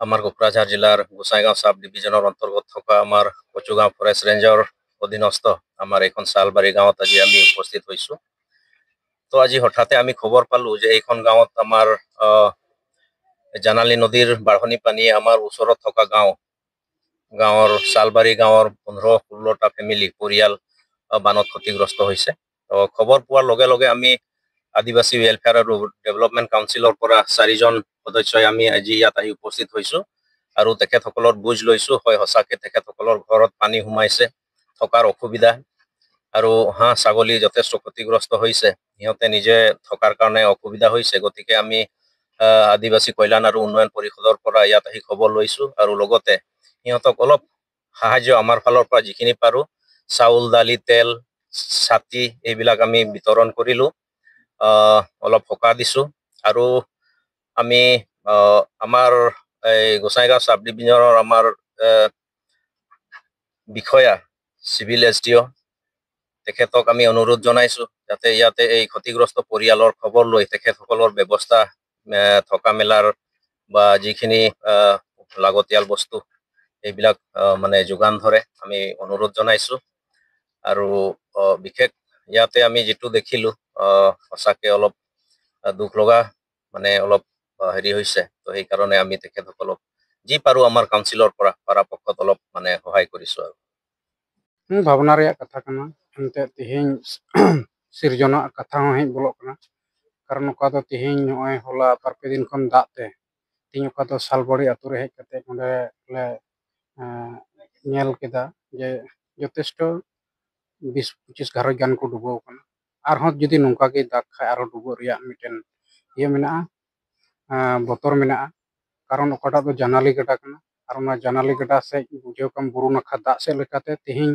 আমাৰ কোকৰাঝাৰ জিলাৰ গোসাইগাঁও সাব ডিভিজনৰ অন্তৰ্গত থকা আমাৰ কচুগাঁও ফৰেষ্ট ৰেঞ্জৰ অধীনস্থ আমাৰ এইখন চালবাৰী গাঁৱত আজি আমি উপস্থিত হৈছো। তো আজি হঠাতে আমি খবৰ পালো যে এইখন গাঁৱত আমাৰ জানালী নদীৰ বাঢ়নি পানীয়ে আমাৰ ওচৰত থকা গাঁৱৰ চালবাৰী গাঁৱৰ 15-16টা ফেমিলি পৰিয়াল বানত ক্ষতিগ্ৰস্ত হৈছে। তো খবৰ পোৱাৰ লগে লগে আমি আদিবাসী ৱেলফেয়াৰ আৰু ডেভেলপমেণ্ট কাউন্সিলৰ পৰা 4জন সদস্যই আমি আজি ইয়াত আহি উপস্থিত হৈছো আৰু তেখেতসকলৰ বুজ লৈছো হয় সঁচাকে তেখেতসকলৰ ঘৰত পানী সোমাইছে, থকাৰ অসুবিধা আৰু হাঁহ ছাগলী যথেষ্ট ক্ষতিগ্ৰস্ত হৈছে। সিহঁতে নিজে থকাৰ কাৰণে অসুবিধা হৈছে, গতিকে আমি আদিবাসী কল্যাণ আৰু উন্নয়ন পৰিষদৰ পৰা ইয়াত আহি খবৰ লৈছো আৰু লগতে সিহঁতক অলপ সাহায্য আমাৰ ফালৰ পৰা যিখিনি পাৰো চাউল, দালি, তেল, ছাতি এইবিলাক আমি বিতৰণ কৰিলো, অলপ সকাহ দিছো আৰু আমি আমাৰ এই গোসাইগাঁও সাব ডিভিজনৰ আমাৰ বিষয়া চিভিল SDO তেখেতক আমি অনুৰোধ জনাইছো যাতে ইয়াতে এই ক্ষতিগ্ৰস্ত পৰিয়ালৰ খবৰ লৈ তেখেতসকলৰ ব্যৱস্থা থকা মেলাৰ বা যিখিনি লাগতিয়াল বস্তু এইবিলাক মানে যোগান ধৰে আমি অনুৰোধ জনাইছো। আৰু বিশেষ ইয়াতে আমি যেটো দেখিলো সঁচাকে অলপ দুখ লগা মানে অলপ হেৰি হৈছে। তো এই কাৰণে আমি তেখেতসকলক যি পাৰো আমাৰ কাউন্সিলৰ পৰা পৰাপক্ষত অলপ মানে সহায় কৰিছো আৰু ভাবনা ৰেয়া কথা kana ente tihin sirjona katha hon hej bolok kana karon oka do tihin noy hola parpe din khon dak te tihin oka do salbori ature hej kate onde le nyel keda je যথেষ্ট 20-25 ঘারoj gan ko dubo kana arhon jodi nongka ge dak khai aro dubo riya miten ye mena botor mena karon okata do janali gada kana ar ona janali gada se bujhew kam buru nakha dak se lekate tihin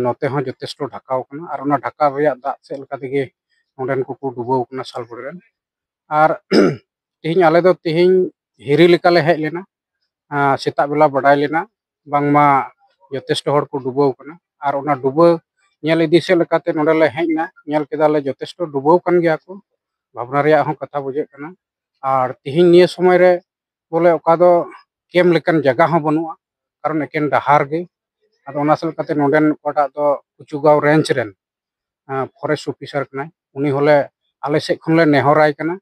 note hon যথেষ্ট ঢাকাও kana ar ona Dhaka riya dak se leka tege onden ko dubo kana salbori ren ar tihin ale do tihin hiri leka le hej lena setak bela badai lena bangma যথেষ্ট hor ko dubo kana ar ona dubo nyel idi se lekate nonde le hej na nyel keda le যথেষ্ট dubo kan gya ko bhabna riya hon katha bujhe kana ar tihin niye somoy re bole oka do kem lekan jaga hon banua karon eken dahar ge ado ona sel kate nonden kota do Kuchugao range ren forest officer kanai uni hole ale se khon le nehorai kana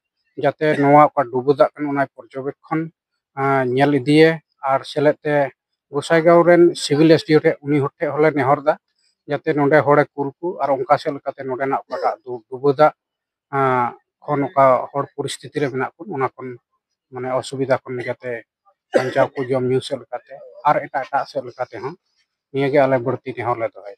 jate noa oka dubo dak kana onai porjobekkon nyel idiye ar selete Gossaigaon ren civil SDO re uni hotte hole nehor da jate nonde hore kulku ar onka se lekate nondena okata dubo da khon oka hor poristiti re mena kon ona kon mane osubida kon jate baঞ্চাও ko jom nyu se lekate ar eta se lekate hon niye ge ale berti nehor le dohai